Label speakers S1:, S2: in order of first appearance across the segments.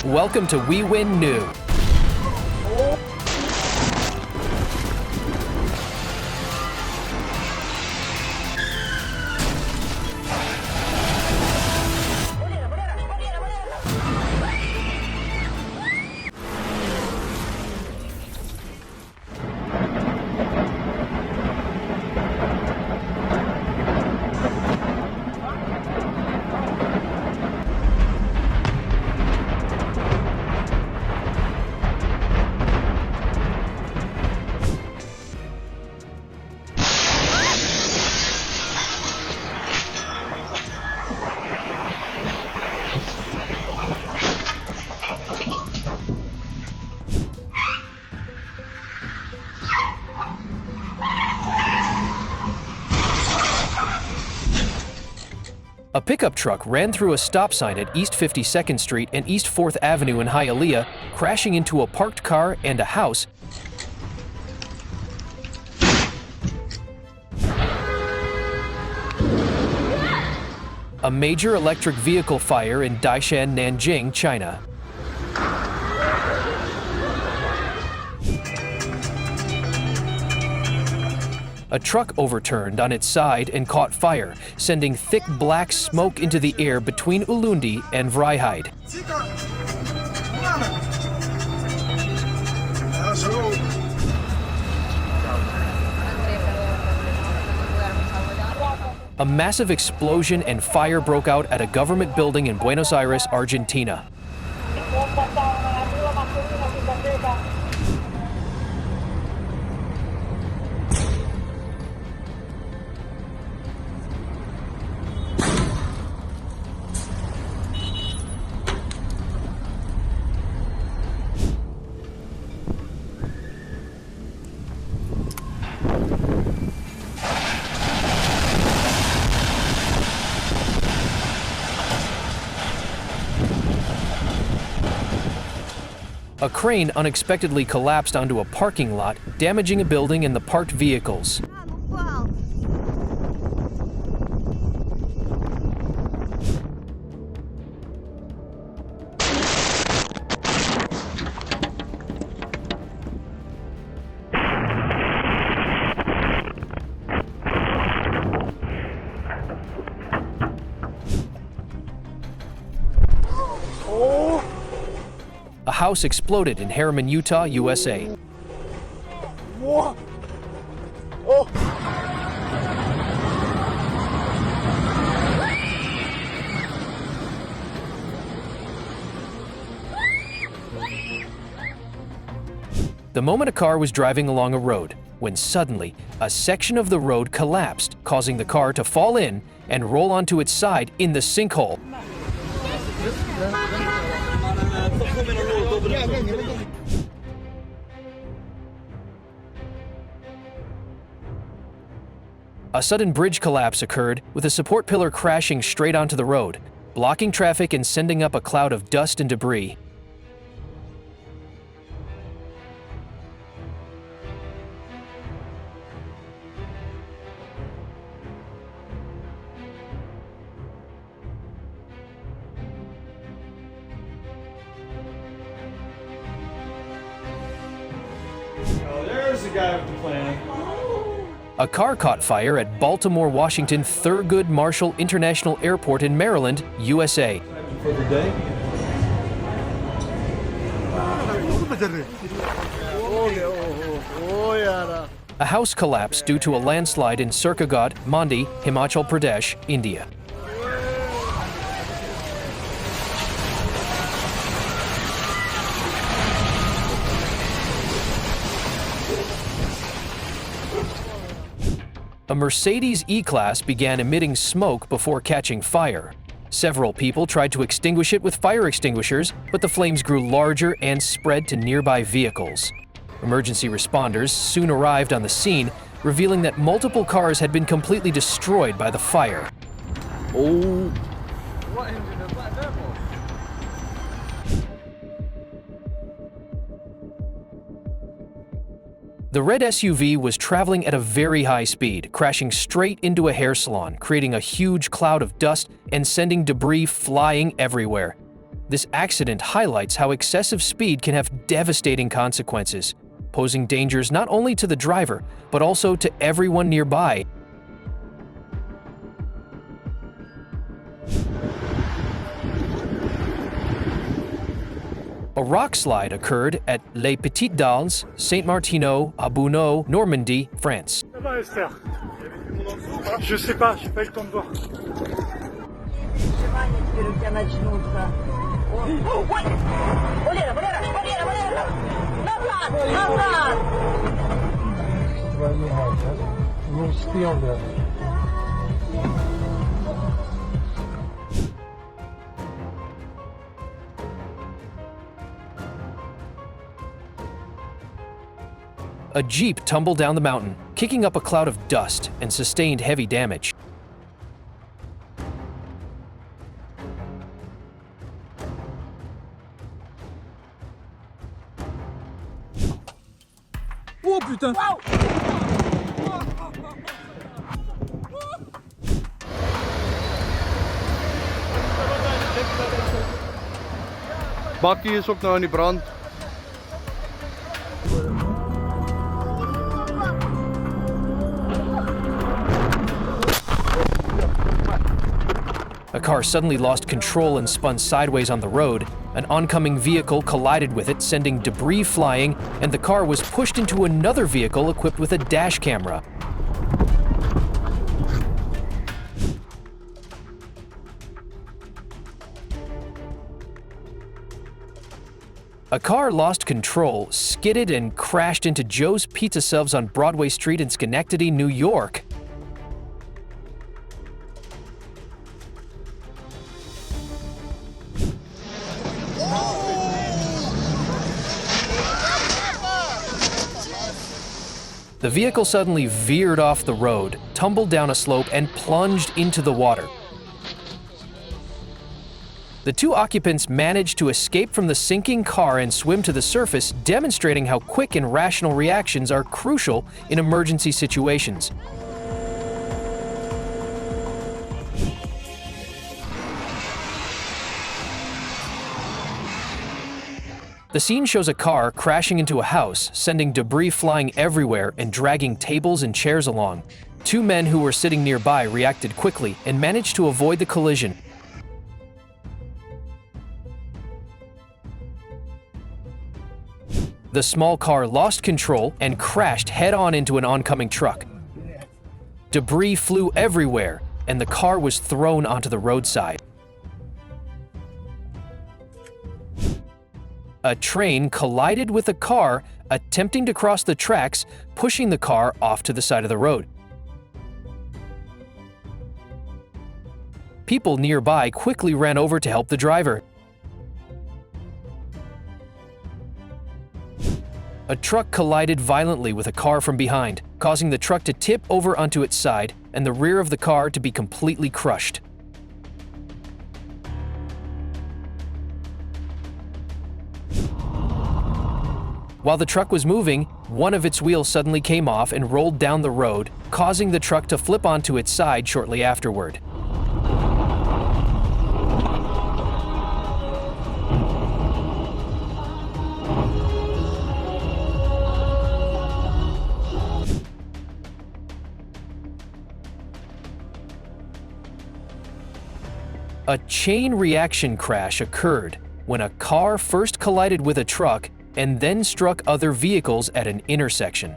S1: Welcome to WEWIN New. A pickup truck ran through a stop sign at East 52nd Street and East 4th Avenue in Hialeah, crashing into a parked car and a house. A major electric vehicle fire in Daishan, Nanjing, China. A truck overturned on its side and caught fire, sending thick black smoke into the air between Ulundi and Vryheid. A massive explosion and fire broke out at a government building in Buenos Aires, Argentina. A crane unexpectedly collapsed onto a parking lot, damaging a building and the parked vehicles. A house exploded in Harriman, Utah, USA.
S2: Whoa. Oh.
S1: The moment a car was driving along a road, when suddenly a section of the road collapsed, causing the car to fall in and roll onto its side in the sinkhole. A sudden bridge collapse occurred, with a support pillar crashing straight onto the road, blocking traffic and sending up a cloud of dust and debris.
S2: Oh, there's the guy with the plan.
S1: A car caught fire at Baltimore, Washington Thurgood Marshall International Airport in Maryland, USA.
S2: For the day.
S1: A house collapsed due to a landslide in Surkhagat, Mandi, Himachal Pradesh, India. A Mercedes E-Class began emitting smoke before catching fire. Several people tried to extinguish it with fire extinguishers, but the flames grew larger and spread to nearby vehicles. Emergency responders soon arrived on the scene, revealing that multiple cars had been completely destroyed by the fire.
S2: Oh.
S1: The red SUV was traveling at a very high speed, crashing straight into a hair salon, creating a huge cloud of dust and sending debris flying everywhere. This accident highlights how excessive speed can have devastating consequences, posing dangers not only to the driver, but also to everyone nearby. A rock slide occurred at Les Petites Dalles, Saint-Martineau, à Bunot, Normandy, France.
S2: Ça va, Esther? Je sais pas, j'ai pas eu le temps de voir.
S1: A Jeep tumbled down the mountain, kicking up a cloud of dust and sustained heavy damage.
S2: Oh putain!
S3: Bakkie is ook nou in die brand.
S1: A car suddenly lost control and spun sideways on the road. An oncoming vehicle collided with it, sending debris flying, and the car was pushed into another vehicle equipped with a dash camera. A car lost control, skidded, and crashed into Joe's Pizza Subs on Broadway Street in Schenectady, New York. The vehicle suddenly veered off the road, tumbled down a slope, and plunged into the water. The two occupants managed to escape from the sinking car and swim to the surface, demonstrating how quick and rational reactions are crucial in emergency situations. The scene shows a car crashing into a house, sending debris flying everywhere and dragging tables and chairs along. Two men who were sitting nearby reacted quickly and managed to avoid the collision. The small car lost control and crashed head-on into an oncoming truck. Debris flew everywhere, and the car was thrown onto the roadside. A train collided with a car attempting to cross the tracks, pushing the car off to the side of the road. People nearby quickly ran over to help the driver. A truck collided violently with a car from behind, causing the truck to tip over onto its side and the rear of the car to be completely crushed. While the truck was moving, one of its wheels suddenly came off and rolled down the road, causing the truck to flip onto its side shortly afterward. A chain reaction crash occurred when a car first collided with a truck and then struck other vehicles at an intersection.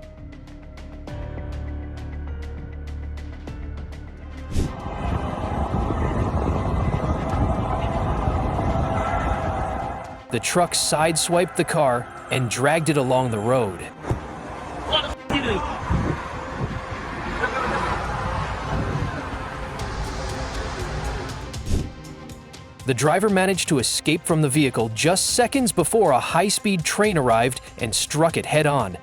S1: The truck sideswiped the car and dragged it along the road. The driver managed to escape from the vehicle just seconds before a high-speed train arrived and struck it head-on.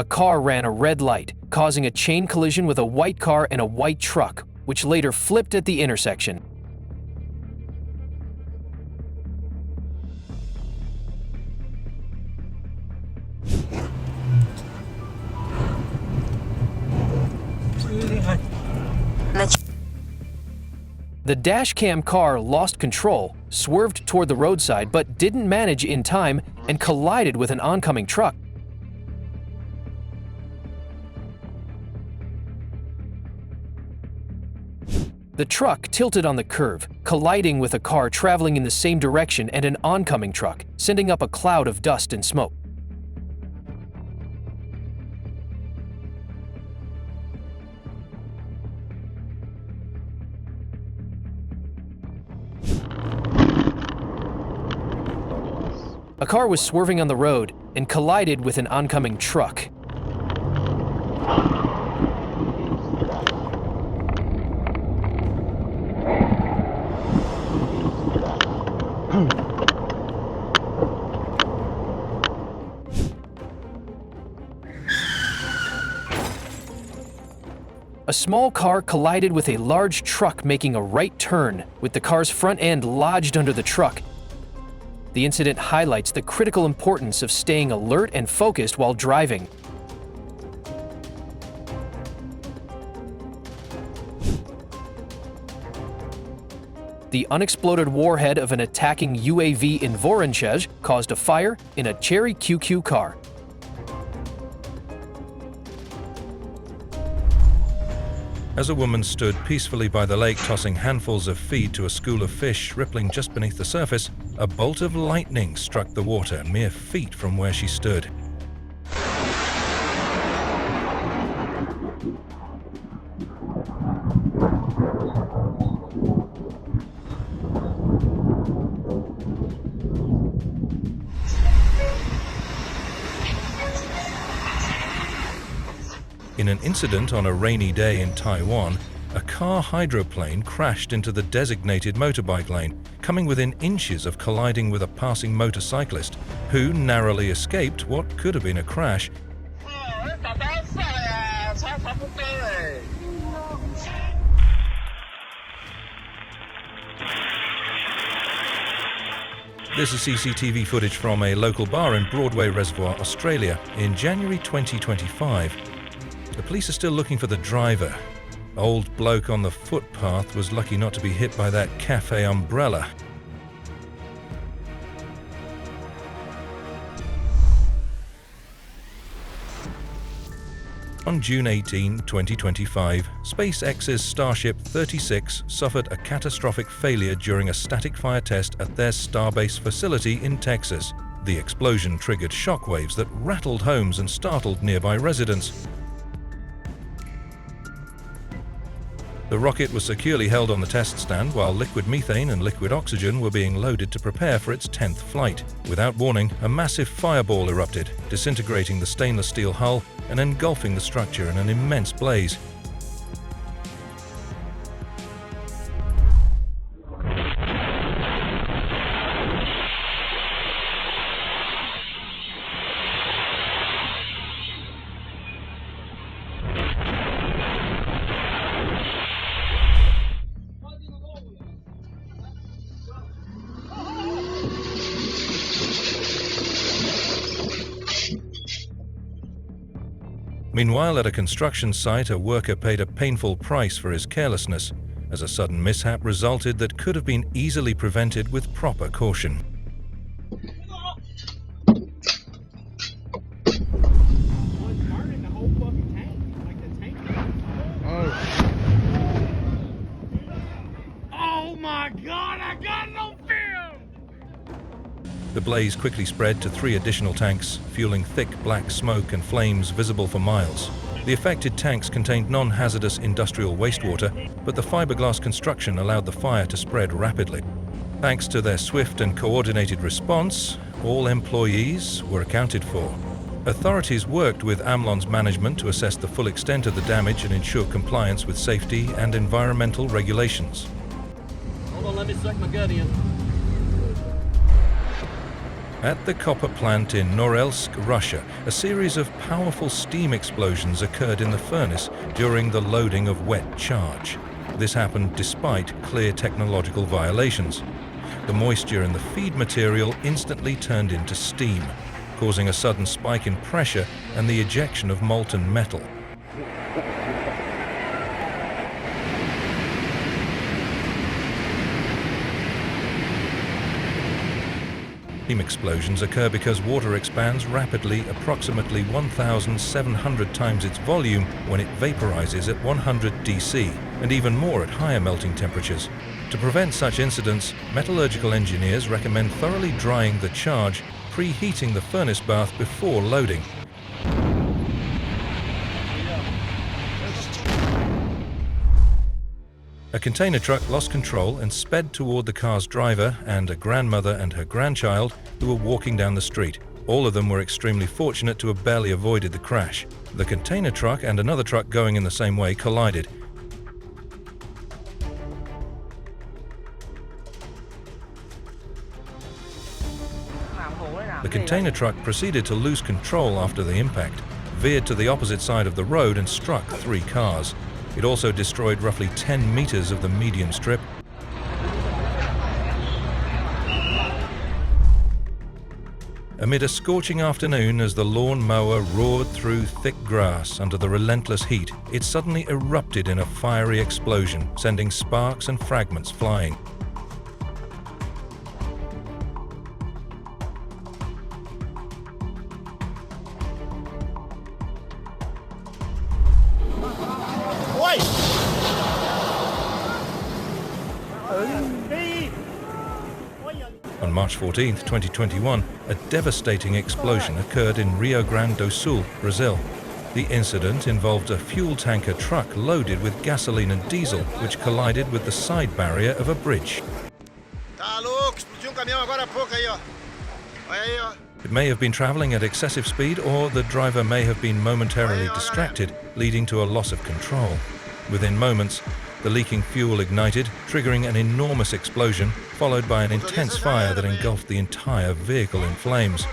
S1: a car ran a red light, causing a chain collision with a white car and a white truck, which later flipped at the intersection. The dashcam car lost control, swerved toward the roadside but didn't manage in time and collided with an oncoming truck. The truck tilted on the curve, colliding with a car traveling in the same direction and an oncoming truck, sending up a cloud of dust and smoke. A car was swerving on the road and collided with an oncoming truck. A small car collided with a large truck making a right turn, with the car's front end lodged under the truck. The incident highlights the critical importance of staying alert and focused while driving. The unexploded warhead of an attacking UAV in Voronezh caused a fire in a Cherry QQ car.
S3: As a woman stood peacefully by the lake tossing handfuls of feed to a school of fish rippling just beneath the surface, a bolt of lightning struck the water mere feet from where she stood. In an incident on a rainy day in Taiwan, a car hydroplane crashed into the designated motorbike lane, coming within inches of colliding with a passing motorcyclist, who narrowly escaped what could have been a crash. This is CCTV footage from a local bar in Broadway Reservoir, Australia, in January 2025. The police are still looking for the driver. Old bloke on the footpath was lucky not to be hit by that cafe umbrella. On June 18, 2025, SpaceX's Starship 36 suffered a catastrophic failure during a static fire test at their Starbase facility in Texas. The explosion triggered shockwaves that rattled homes and startled nearby residents. The rocket was securely held on the test stand while liquid methane and liquid oxygen were being loaded to prepare for its 10th flight. Without warning, a massive fireball erupted, disintegrating the stainless steel hull and engulfing the structure in an immense blaze. Meanwhile, at a construction site, a worker paid a painful price for his carelessness, as a sudden mishap resulted that could have been easily prevented with proper caution.
S2: Oh my God, I got no film!
S3: The blaze quickly spread to 3 additional tanks, fueling thick black smoke and flames visible for miles. The affected tanks contained non-hazardous industrial wastewater, but the fiberglass construction allowed the fire to spread rapidly. Thanks to their swift and coordinated response, all employees were accounted for. Authorities worked with Amlon's management to assess the full extent of the damage and ensure compliance with safety and environmental regulations.
S2: Hold on, let me suck my gut in.
S3: At the copper plant in Norilsk, Russia, a series of powerful steam explosions occurred in the furnace during the loading of wet charge. This happened despite clear technological violations. The moisture in the feed material instantly turned into steam, causing a sudden spike in pressure and the ejection of molten metal. Steam explosions occur because water expands rapidly, approximately 1,700 times its volume when it vaporizes at 100 DC, and even more at higher melting temperatures. To prevent such incidents, metallurgical engineers recommend thoroughly drying the charge, preheating the furnace bath before loading. A container truck lost control and sped toward the car's driver and a grandmother and her grandchild who were walking down the street. All of them were extremely fortunate to have barely avoided the crash. The container truck and another truck going in the same way collided. The container truck proceeded to lose control after the impact, veered to the opposite side of the road and struck 3 cars. It also destroyed roughly 10 meters of the median strip. Amid a scorching afternoon, as the lawn mower roared through thick grass under the relentless heat, it suddenly erupted in a fiery explosion, sending sparks and fragments flying. On March 14, 2021, a devastating explosion occurred in Rio Grande do Sul, Brazil. The incident involved a fuel tanker truck loaded with gasoline and diesel, which collided with the side barrier of a bridge. It may have been traveling at excessive speed, or the driver may have been momentarily distracted, leading to a loss of control. Within moments, the leaking fuel ignited, triggering an enormous explosion, followed by an intense fire that engulfed the entire vehicle in flames.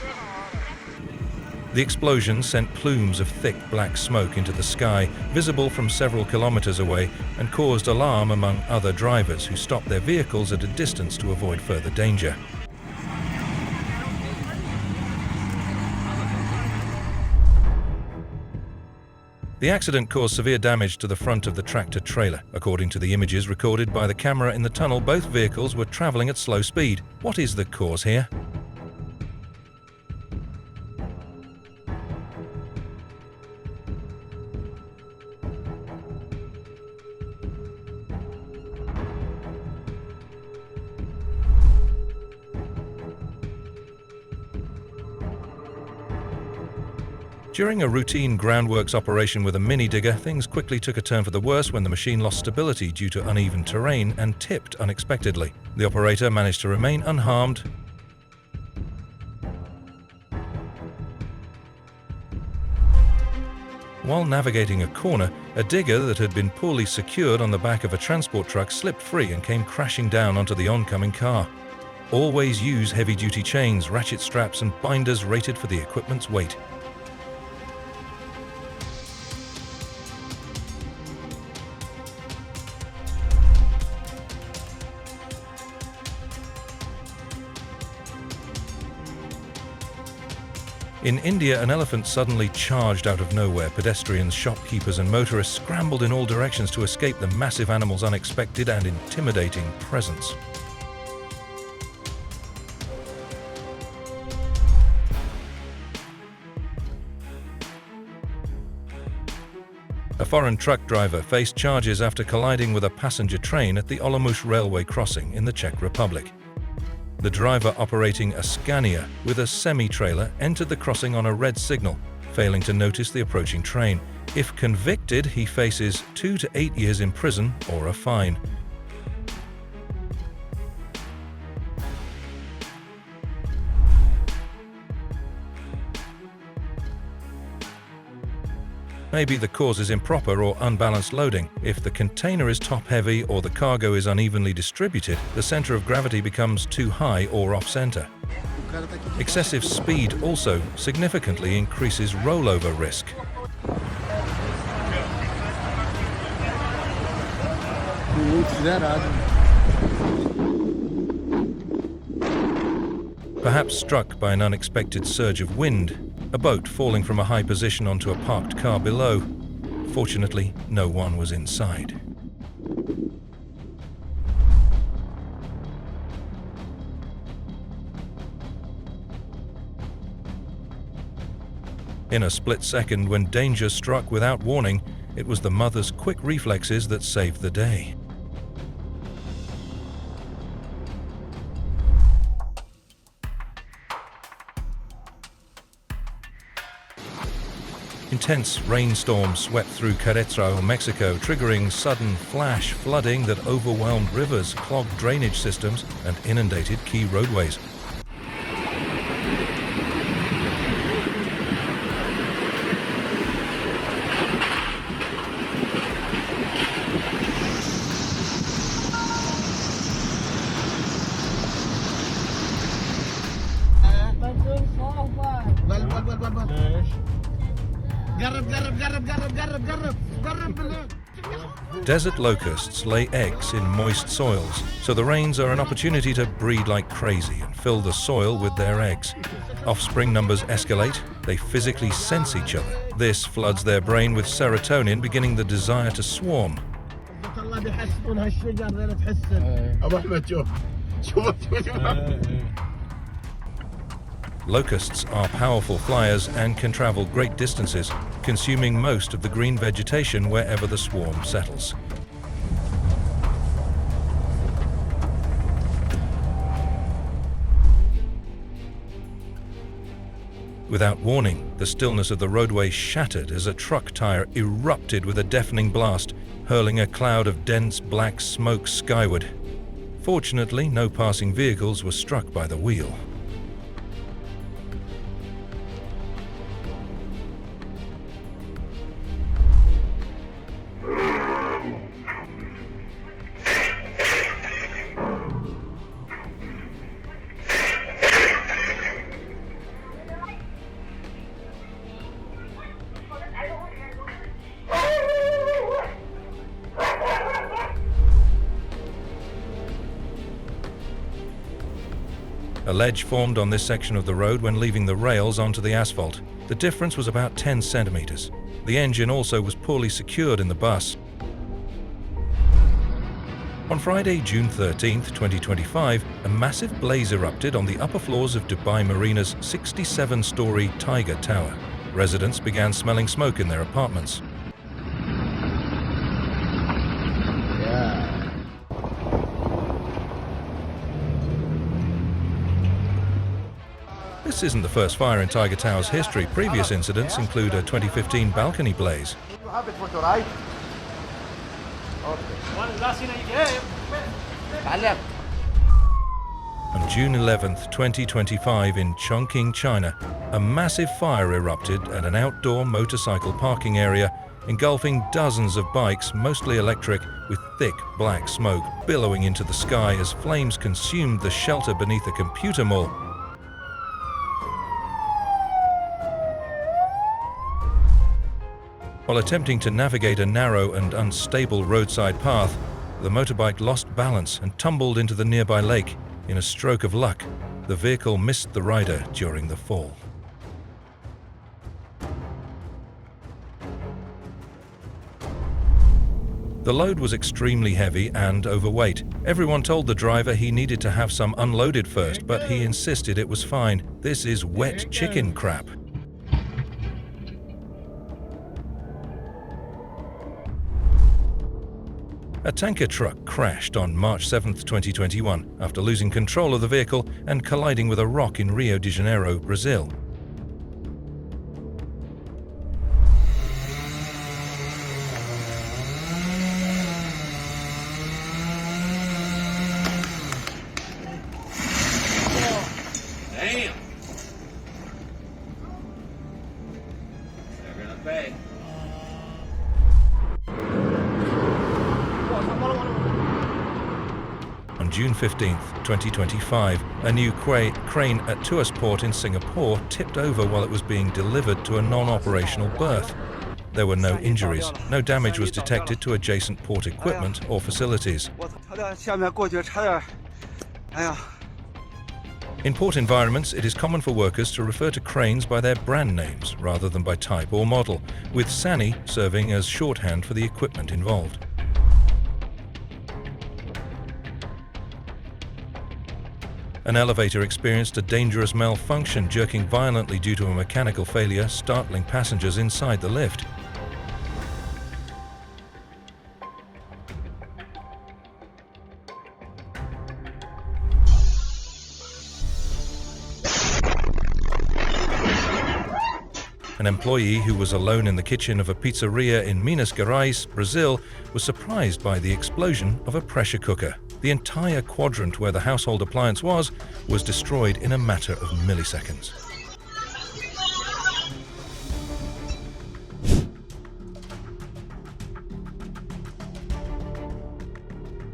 S3: The explosion sent plumes of thick black smoke into the sky, visible from several kilometers away, and caused alarm among other drivers who stopped their vehicles at a distance to avoid further danger. The accident caused severe damage to the front of the tractor-trailer. According to the images recorded by the camera in the tunnel, both vehicles were traveling at slow speed. What is the cause here? During a routine groundworks operation with a mini digger, things quickly took a turn for the worse when the machine lost stability due to uneven terrain and tipped unexpectedly. The operator managed to remain unharmed. While navigating a corner, a digger that had been poorly secured on the back of a transport truck slipped free and came crashing down onto the oncoming car. Always use heavy-duty chains, ratchet straps, and binders rated for the equipment's weight. In India, an elephant suddenly charged out of nowhere. Pedestrians, shopkeepers, and motorists scrambled in all directions to escape the massive animal's unexpected and intimidating presence. A foreign truck driver faced charges after colliding with a passenger train at the Olomouc railway crossing in the Czech Republic. The driver operating a Scania with a semi-trailer entered the crossing on a red signal, failing to notice the approaching train. If convicted, he faces 2 to 8 years in prison or a fine. Maybe the cause is improper or unbalanced loading. If the container is top-heavy or the cargo is unevenly distributed, the center of gravity becomes too high or off-center. Excessive speed also significantly increases rollover risk. Perhaps struck by an unexpected surge of wind, a boat falling from a high position onto a parked car below. Fortunately, no one was inside. In a split second, when danger struck without warning, it was the mother's quick reflexes that saved the day. Intense rainstorms swept through Querétaro, Mexico, triggering sudden flash flooding that overwhelmed rivers, clogged drainage systems, and inundated key roadways. Desert locusts lay eggs in moist soils, so the rains are an opportunity to breed like crazy and fill the soil with their eggs. Offspring numbers escalate, they physically sense each other. This floods their brain with serotonin, beginning the desire to swarm. Locusts are powerful flyers and can travel great distances, consuming most of the green vegetation wherever the swarm settles. Without warning, the stillness of the roadway shattered as a truck tire erupted with a deafening blast, hurling a cloud of dense black smoke skyward. Fortunately, no passing vehicles were struck by the wheel. A ledge formed on this section of the road when leaving the rails onto the asphalt. The difference was about 10 centimeters. The engine also was poorly secured in the bus. On Friday, June 13, 2025, a massive blaze erupted on the upper floors of Dubai Marina's 67-story Tiger Tower. Residents began smelling smoke in their apartments. This isn't the first fire in Tiger Tower's history. Previous incidents include a 2015 balcony blaze. On June 11, 2025, in Chongqing, China, a massive fire erupted at an outdoor motorcycle parking area, engulfing dozens of bikes, mostly electric, with thick black smoke billowing into the sky as flames consumed the shelter beneath a computer mall. While attempting to navigate a narrow and unstable roadside path, the motorbike lost balance and tumbled into the nearby lake. In a stroke of luck, the vehicle missed the rider during the fall. The load was extremely heavy and overweight. Everyone told the driver he needed to have some unloaded first, but he insisted it was fine. This is wet chicken crap. A tanker truck crashed on March 7, 2021, after losing control of the vehicle and colliding with a rock in Rio de Janeiro, Brazil.
S4: Damn! They're gonna pay.
S3: June 15, 2025, a new crane at Tuas port in Singapore tipped over while it was being delivered to a non-operational berth. There were no injuries. No damage was detected to adjacent port equipment or facilities. In port environments, it is common for workers to refer to cranes by their brand names rather than by type or model, with SANY serving as shorthand for the equipment involved. An elevator experienced a dangerous malfunction, jerking violently due to a mechanical failure, startling passengers inside the lift. An employee who was alone in the kitchen of a pizzeria in Minas Gerais, Brazil, was surprised by the explosion of a pressure cooker. The entire quadrant where the household appliance was destroyed in a matter of milliseconds.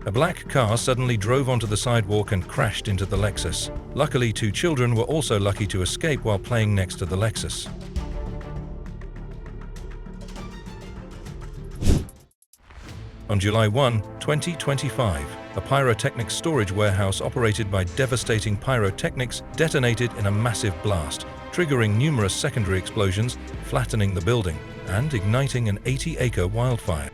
S3: A black car suddenly drove onto the sidewalk and crashed into the Lexus. Luckily, 2 children were also lucky to escape while playing next to the Lexus. On July 1, 2025, a pyrotechnics storage warehouse operated by devastating pyrotechnics detonated in a massive blast, triggering numerous secondary explosions, flattening the building, and igniting an 80-acre wildfire.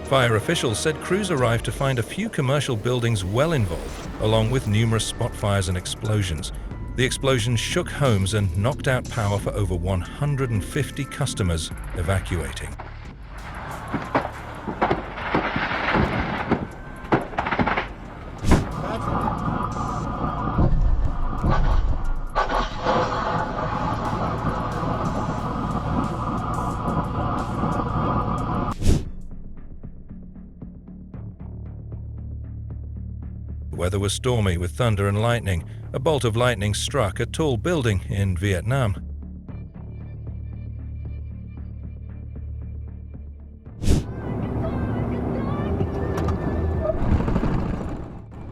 S3: Fire officials said crews arrived to find a few commercial buildings well involved, along with numerous spot fires and explosions. The explosion shook homes and knocked out power for over 150 customers evacuating. The weather was stormy with thunder and lightning. A bolt of lightning struck a tall building in Vietnam.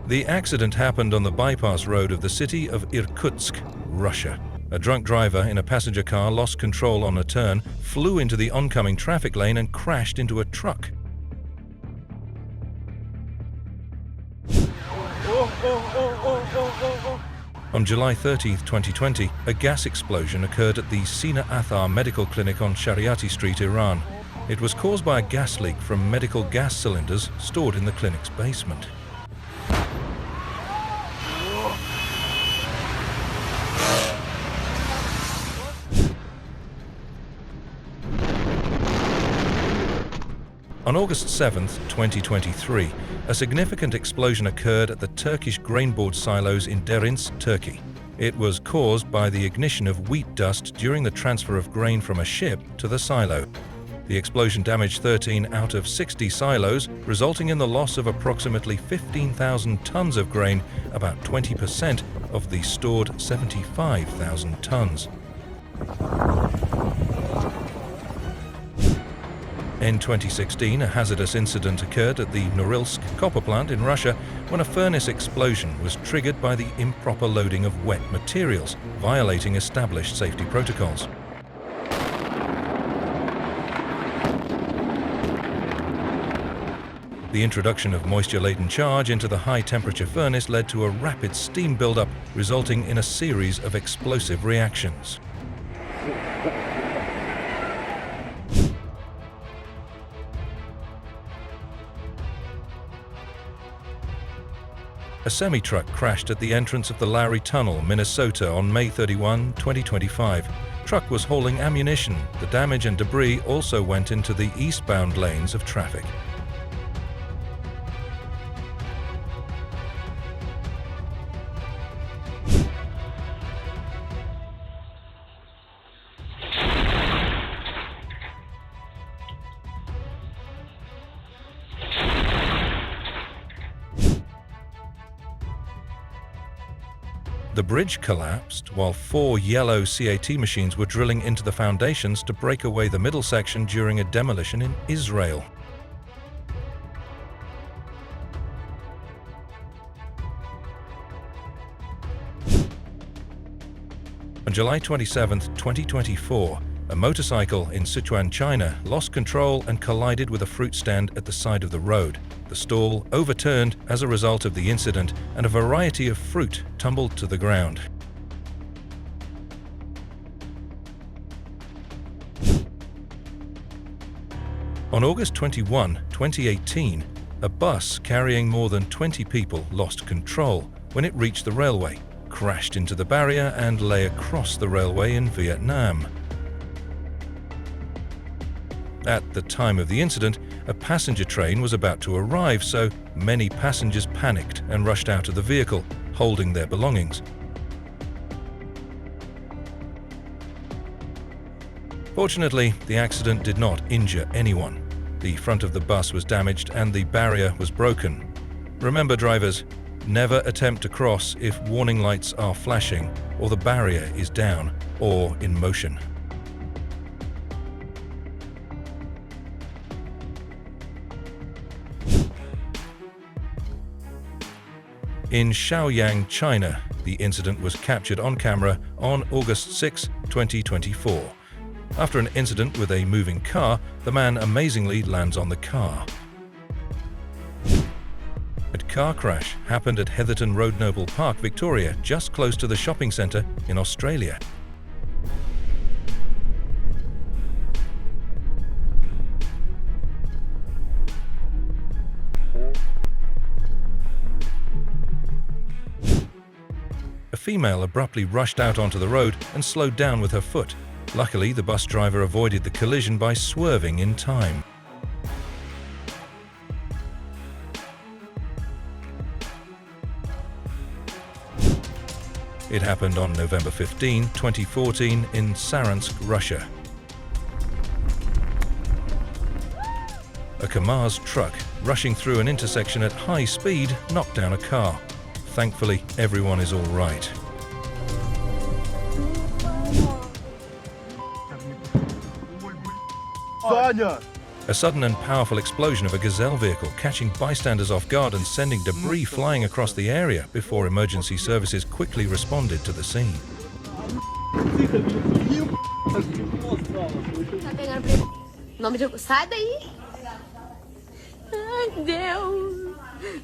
S3: The accident happened on the bypass road of the city of Irkutsk, Russia. A drunk driver in a passenger car lost control on a turn, flew into the oncoming traffic lane and crashed into a truck. On July 30, 2020, a gas explosion occurred at the Sina Athar Medical Clinic on Shariati Street, Iran. It was caused by a gas leak from medical gas cylinders stored in the clinic's basement. On August 7, 2023, a significant explosion occurred at the Turkish grain board silos in Derince, Turkey. It was caused by the ignition of wheat dust during the transfer of grain from a ship to the silo. The explosion damaged 13 out of 60 silos, resulting in the loss of approximately 15,000 tons of grain, about 20% of the stored 75,000 tons. In 2016, a hazardous incident occurred at the Norilsk copper plant in Russia when a furnace explosion was triggered by the improper loading of wet materials, violating established safety protocols. The introduction of moisture-laden charge into the high-temperature furnace led to a rapid steam buildup, resulting in a series of explosive reactions. A semi-truck crashed at the entrance of the Lowry Tunnel, Minnesota on May 31, 2025. Truck was hauling ammunition. The damage and debris also went into the eastbound lanes of traffic. The bridge collapsed while 4 yellow CAT machines were drilling into the foundations to break away the middle section during a demolition in Israel. On July 27, 2024, a motorcycle in Sichuan, China lost control and collided with a fruit stand at the side of the road. The stall overturned as a result of the incident, and a variety of fruit tumbled to the ground. On August 21, 2018, a bus carrying more than 20 people lost control when it reached the railway, crashed into the barrier and lay across the railway in Vietnam. At the time of the incident, a passenger train was about to arrive, so many passengers panicked and rushed out of the vehicle, holding their belongings. Fortunately, the accident did not injure anyone. The front of the bus was damaged and the barrier was broken. Remember, drivers, never attempt to cross if warning lights are flashing or the barrier is down or in motion. In Shaoyang, China, the incident was captured on camera on August 6, 2024. After an incident with a moving car, the man amazingly lands on the car. A car crash happened at Heatherton Road Noble Park, Victoria, just close to the shopping centre in Australia. A female abruptly rushed out onto the road and slowed down with her foot. Luckily, the bus driver avoided the collision by swerving in time. It happened on November 15, 2014 in Saransk, Russia. A KAMAZ truck rushing through an intersection at high speed knocked down a car. Thankfully, everyone is all right. A sudden and powerful explosion of a Gazelle vehicle catching bystanders off guard and sending debris flying across the area before emergency services quickly responded to the scene.
S5: Sai daí! Ai, Deus!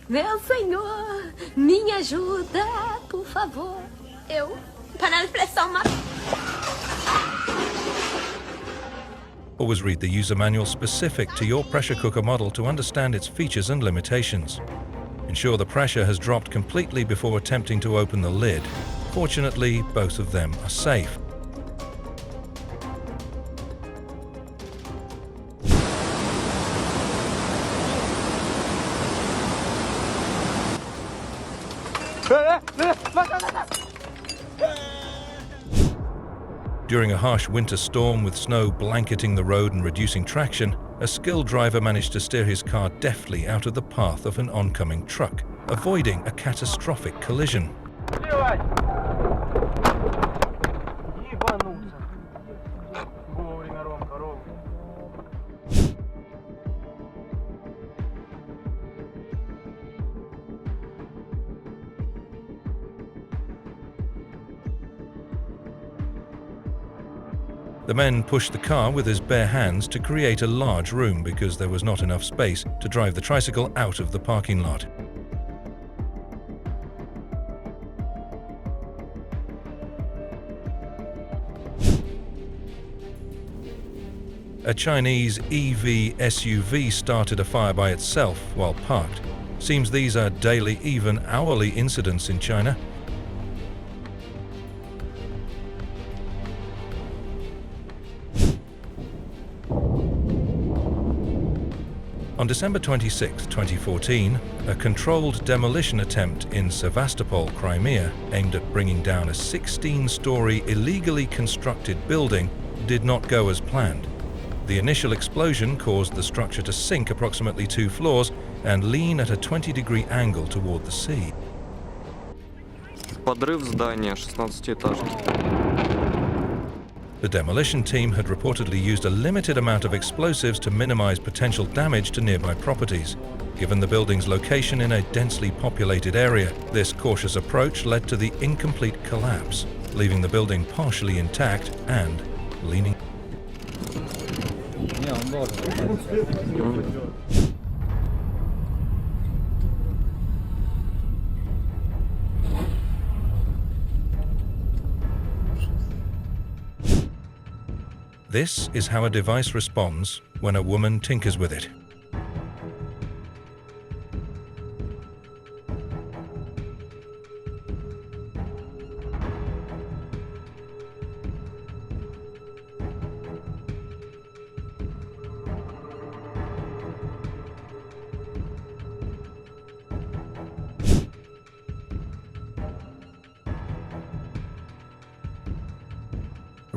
S5: Meu Senhor! Me ajuda, por favor! Panela de pressão,
S3: Always read the user manual specific to your pressure cooker model to understand its features and limitations. Ensure the pressure has dropped completely before attempting to open the lid. Fortunately, both of them are safe. During a harsh winter storm with snow blanketing the road and reducing traction, a skilled driver managed to steer his car deftly out of the path of an oncoming truck, avoiding a catastrophic collision. The men pushed the car with his bare hands to create a large room because there was not enough space to drive the tricycle out of the parking lot. A Chinese EV SUV started a fire by itself while parked. Seems these are daily, even hourly incidents in China. On December 26, 2014, a controlled demolition attempt in Sevastopol, Crimea, aimed at bringing down a 16-story illegally constructed building, did not go as planned. The initial explosion caused the structure to sink approximately 2 floors and lean at a 20-degree angle toward the sea.
S6: Подрыв здания 16-этажки.
S3: The demolition team had reportedly used a limited amount of explosives to minimize potential damage to nearby properties. Given the building's location in a densely populated area, this cautious approach led to the incomplete collapse, leaving the building partially intact and leaning. This is how a device responds when a woman tinkers with it.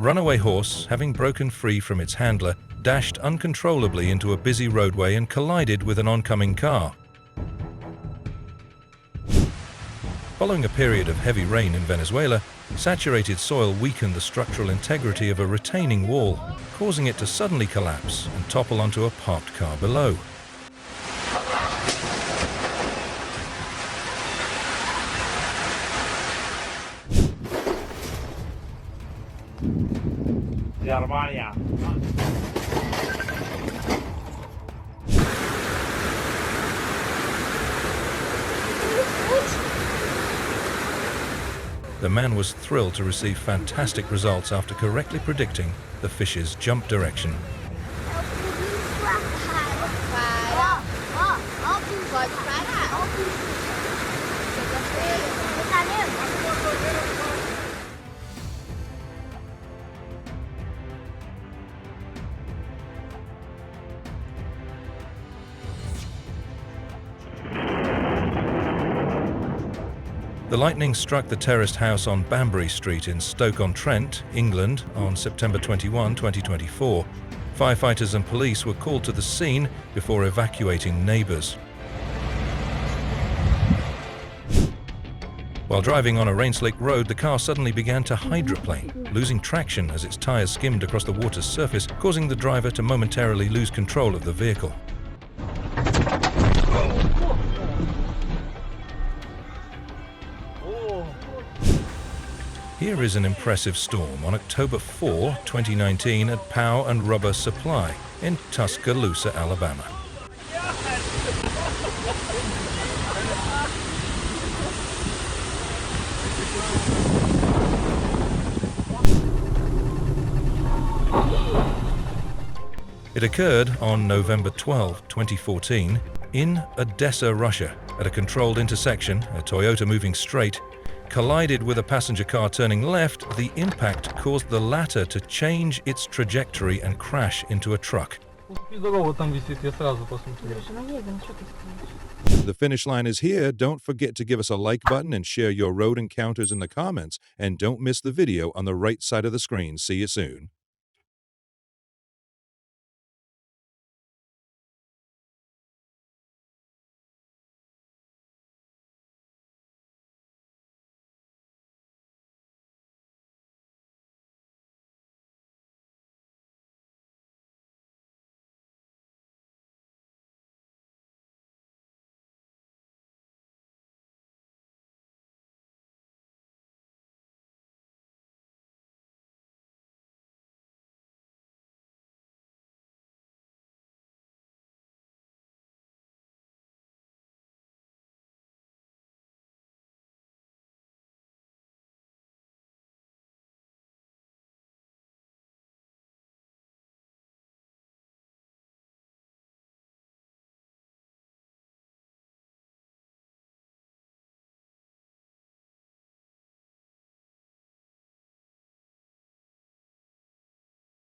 S3: A runaway horse, having broken free from its handler, dashed uncontrollably into a busy roadway and collided with an oncoming car. Following a period of heavy rain in Venezuela, saturated soil weakened the structural integrity of a retaining wall, causing it to suddenly collapse and topple onto a parked car below. The man was thrilled to receive fantastic results after correctly predicting the fish's jump direction. The lightning struck the terraced house on Banbury Street in Stoke-on-Trent, England, on September 21, 2024. Firefighters and police were called to the scene before evacuating neighbors. While driving on a rain-slicked road, the car suddenly began to hydroplane, losing traction as its tires skimmed across the water's surface, causing the driver to momentarily lose control of the vehicle. Here is an impressive storm on October 4, 2019 at Pow and Rubber Supply in Tuscaloosa, Alabama. It occurred on November 12, 2014 in Odessa, Russia. At a controlled intersection, a Toyota moving straight collided with a passenger car turning left. The impact caused the latter to change its trajectory and crash into a truck.
S7: The finish line is here. Don't forget to give us a like button and share your road encounters in the comments. And don't miss the video on the right side of the screen. See you soon.